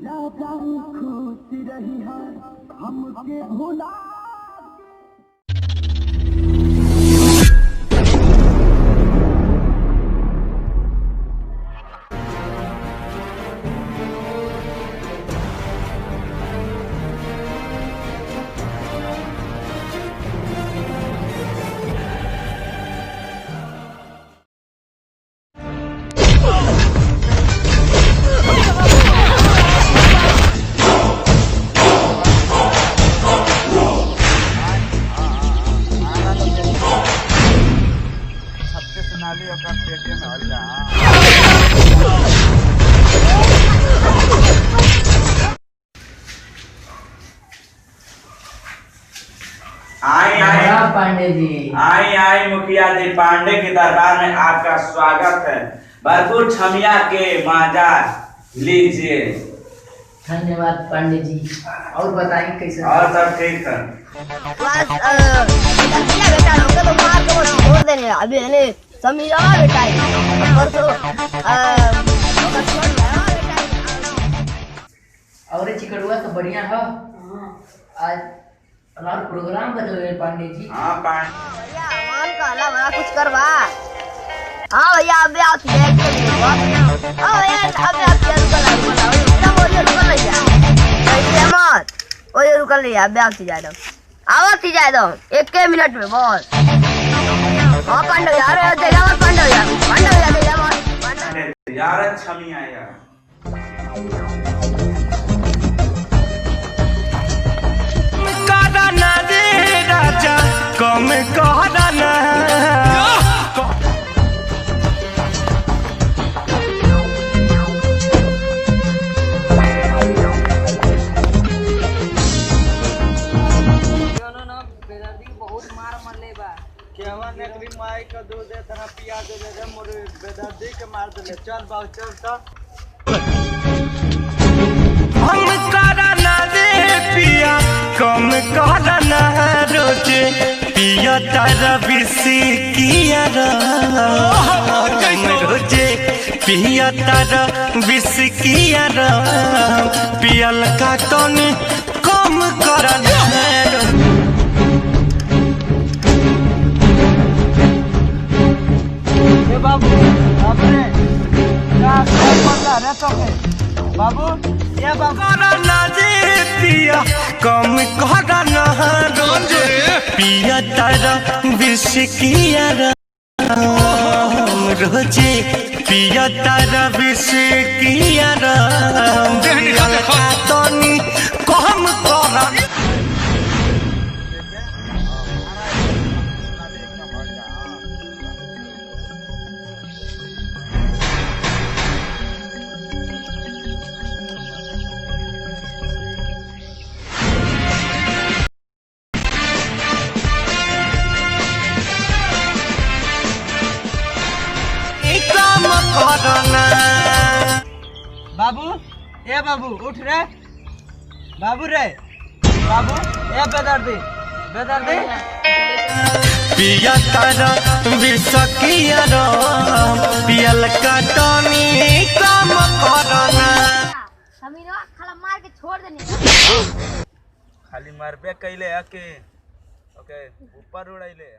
खुश रही है हमके भुला। पांडे जी आई मुखिया जी, पांडे के दरबार में आपका स्वागत है। भरपूर छमिया के माजा लीजिए। धन्यवाद पांडे जी। और बताइए कैसे? और सब ठीक है। बेटा हमको तो मार के छोड़ देने अभी है समीरा बेटा और चिकड़ुआ तो बढ़िया है। आज और प्रोग्राम बदल रहे पांडे जी। हाँ पांडे भैया मान का अल्लाह बड़ा कुछ करवा। हाँ भैया अबे आप देख के हाँ भैया अबे आप रुक लिया अबे आप जा दो आवाज ही जाए दो एक मिनट में बस। हाँ पांडे यार जगह पांडे यार छमिया यार कम कहना बहुत मार मरले बा केवन एकरी माई का दूध दे तना पिया दे ले मोर बेदर्दी के मार दे चल बाऊ चल त हम करना दे पिया कम कहना रोजे पिया तारा बिसी किया रोजे पिया तारा बिसी किया पियल का तनी कम करना बाबू अपने क्या पता रे तो बाबू ये बाबू करना दे पिया कम करना रोजे पिया तारा विष किया रोजे पिया तारा विष किया तनी कम करना बाबू ए बाबू उठ रे बाबू रे बाबू ए बेदर्दी पिया तारा विष किया पियल का टनी काम करना समीरा खाला मार के छोड़ देने खाली मरबे कैले के ओके ऊपर उड़ाइले।